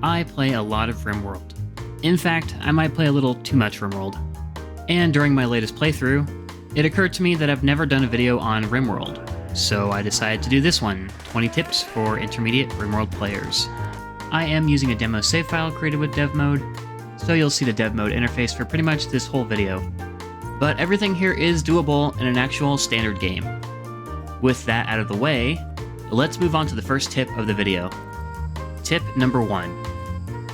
I play a lot of RimWorld. In fact, I might play a little too much RimWorld. And during my latest playthrough, it occurred to me that I've never done a video on RimWorld, so I decided to do this one, 20 tips for intermediate RimWorld players. I am using a demo save file created with dev mode, so you'll see the dev mode interface for pretty much this whole video. But everything here is doable in an actual standard game. With that out of the way, let's move on to the first tip of the video. Tip number 1.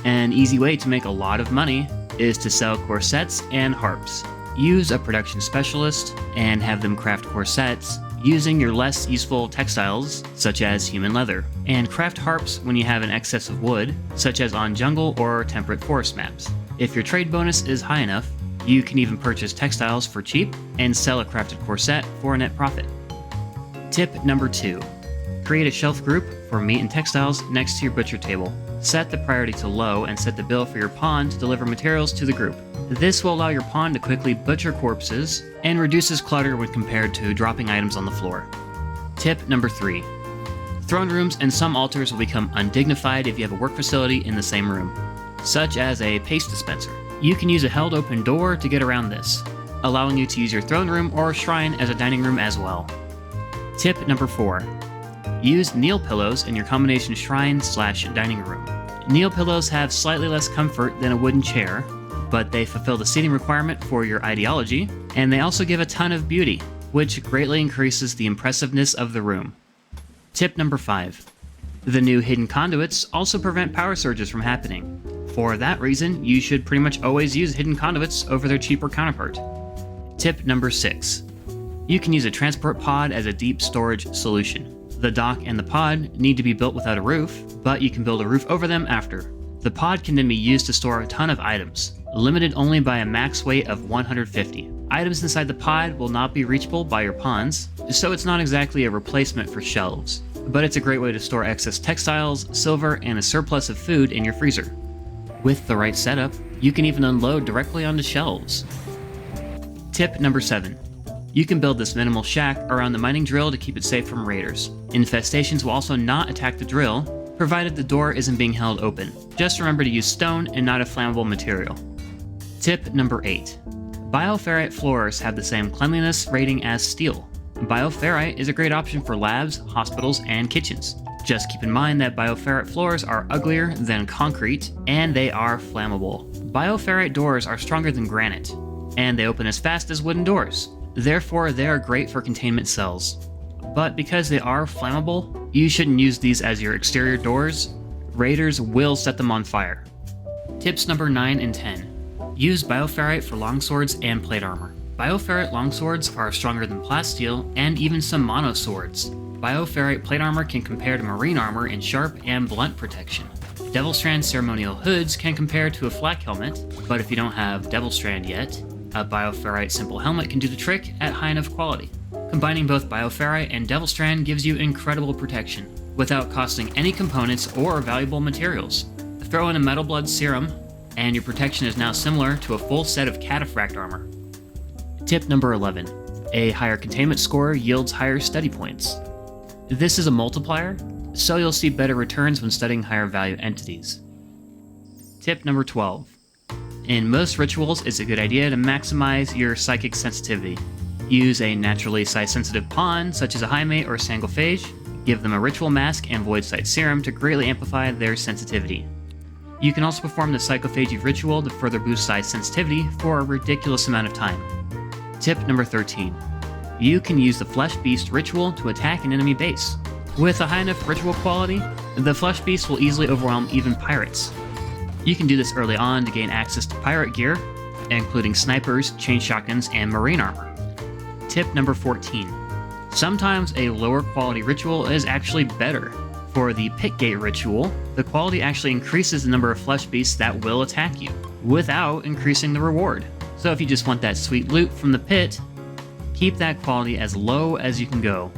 An easy way to make a lot of money is to sell corsets and harps. Use a production specialist and have them craft corsets using your less useful textiles, such as human leather, and craft harps when you have an excess of wood, such as on jungle or temperate forest maps. If your trade bonus is high enough, you can even purchase textiles for cheap and sell a crafted corset for a net profit. Tip number 2. Create a shelf group for meat and textiles next to your butcher table. Set the priority to low and set the bill for your pawn to deliver materials to the group. This will allow your pawn to quickly butcher corpses and reduces clutter when compared to dropping items on the floor. Tip number 3. Throne rooms and some altars will become undignified if you have a work facility in the same room, such as a paste dispenser. You can use a held open door to get around this, allowing you to use your throne room or shrine as a dining room as well. Tip number 4. Use kneel pillows in your combination shrine/dining room. Kneel pillows have slightly less comfort than a wooden chair, but they fulfill the seating requirement for your ideology, and they also give a ton of beauty, which greatly increases the impressiveness of the room. Tip number 5. The new hidden conduits also prevent power surges from happening. For that reason, you should pretty much always use hidden conduits over their cheaper counterpart. Tip number 6. You can use a transport pod as a deep storage solution. The dock and the pod need to be built without a roof, but you can build a roof over them after. The pod can then be used to store a ton of items, limited only by a max weight of 150. Items inside the pod will not be reachable by your pawns, so it's not exactly a replacement for shelves, but it's a great way to store excess textiles, silver, and a surplus of food in your freezer. With the right setup, you can even unload directly onto shelves. Tip number 7. You can build this minimal shack around the mining drill to keep it safe from raiders. Infestations will also not attack the drill, provided the door isn't being held open. Just remember to use stone and not a flammable material. Tip number 8. Bioferrite floors have the same cleanliness rating as steel. Bioferrite is a great option for labs, hospitals, and kitchens. Just keep in mind that bioferrite floors are uglier than concrete, and they are flammable. Bioferrite doors are stronger than granite, and they open as fast as wooden doors. Therefore, they are great for containment cells. But because they are flammable, you shouldn't use these as your exterior doors. Raiders will set them on fire. Tips number 9 and 10. Use Bioferrite for longswords and plate armor. Bioferrite longswords are stronger than plasteel and even some mono swords. Bioferrite plate armor can compare to marine armor in sharp and blunt protection. Devilstrand ceremonial hoods can compare to a flak helmet, but if you don't have Devilstrand yet, a Bioferrite simple helmet can do the trick at high enough quality. Combining both Bioferrite and Devilstrand gives you incredible protection, without costing any components or valuable materials. Throw in a Metal Blood serum, and your protection is now similar to a full set of Cataphract armor. Tip number 11. A higher containment score yields higher study points. This is a multiplier, so you'll see better returns when studying higher value entities. Tip number 12. In most rituals, it's a good idea to maximize your psychic sensitivity. Use a naturally psi-sensitive pawn, such as a Highmate or Sangophage. Give them a ritual mask and Void Sight serum to greatly amplify their sensitivity. You can also perform the Psychophage ritual to further boost psi sensitivity for a ridiculous amount of time. Tip number 13. You can use the Flesh Beast ritual to attack an enemy base. With a high enough ritual quality, the Flesh Beast will easily overwhelm even pirates. You can do this early on to gain access to pirate gear, including snipers, chain shotguns, and marine armor. Tip number 14. Sometimes a lower quality ritual is actually better. For the Pit Gate ritual, the quality actually increases the number of flesh beasts that will attack you, without increasing the reward. So if you just want that sweet loot from the pit, keep that quality as low as you can go.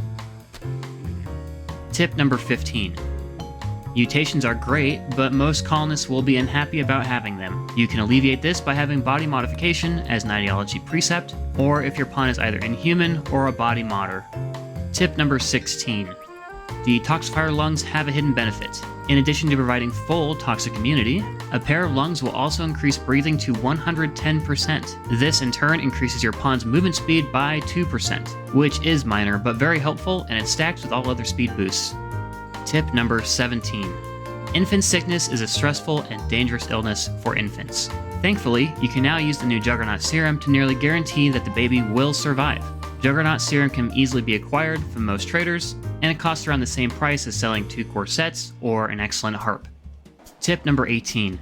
Tip number 15. Mutations are great, but most colonists will be unhappy about having them. You can alleviate this by having body modification as an ideology precept, or if your pawn is either inhuman or a body modder. Tip number 16. Detoxifier Lungs have a hidden benefit. In addition to providing full toxic immunity, a pair of lungs will also increase breathing to 110%. This in turn increases your pawn's movement speed by 2%, which is minor but very helpful, and it stacks with all other speed boosts. Tip number 17. Infant sickness is a stressful and dangerous illness for infants. Thankfully, you can now use the new Juggernaut serum to nearly guarantee that the baby will survive. Juggernaut serum can easily be acquired from most traders, and it costs around the same price as selling 2 core sets or an excellent harp. Tip number 18.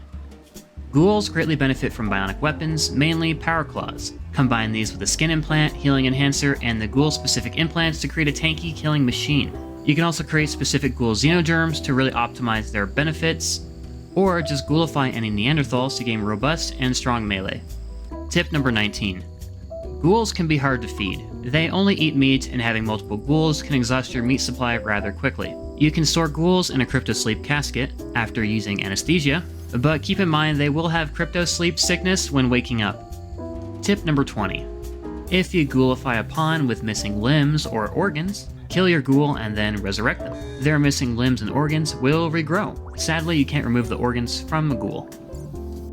Ghouls greatly benefit from bionic weapons, mainly power claws. Combine these with a skin implant, healing enhancer, and the ghoul-specific implants to create a tanky killing machine. You can also create specific ghoul xenogerms to really optimize their benefits, or just ghoulify any Neanderthals to gain robust and strong melee. Tip number 19. Ghouls can be hard to feed. They only eat meat, and having multiple ghouls can exhaust your meat supply rather quickly. You can store ghouls in a crypto-sleep casket after using anesthesia, but keep in mind they will have crypto-sleep sickness when waking up. Tip number 20. If you ghoulify a pawn with missing limbs or organs, kill your ghoul and then resurrect them. Their missing limbs and organs will regrow. Sadly, you can't remove the organs from a ghoul.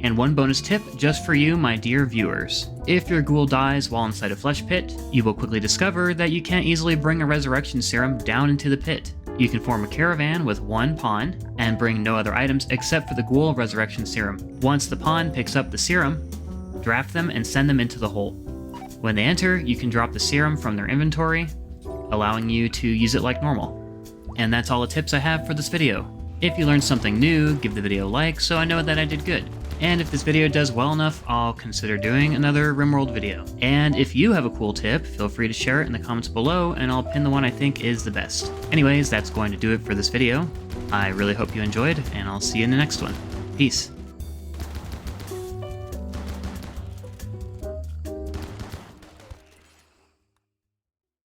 And one bonus tip just for you, my dear viewers. If your ghoul dies while inside a flesh pit, you will quickly discover that you can't easily bring a resurrection serum down into the pit. You can form a caravan with one pawn and bring no other items except for the ghoul resurrection serum. Once the pawn picks up the serum, draft them and send them into the hole. When they enter, you can drop the serum from their inventory, allowing you to use it like normal. And that's all the tips I have for this video. If you learned something new, give the video a like so I know that I did good. And if this video does well enough, I'll consider doing another RimWorld video. And if you have a cool tip, feel free to share it in the comments below, and I'll pin the one I think is the best. Anyways, that's going to do it for this video. I really hope you enjoyed, and I'll see you in the next one. Peace.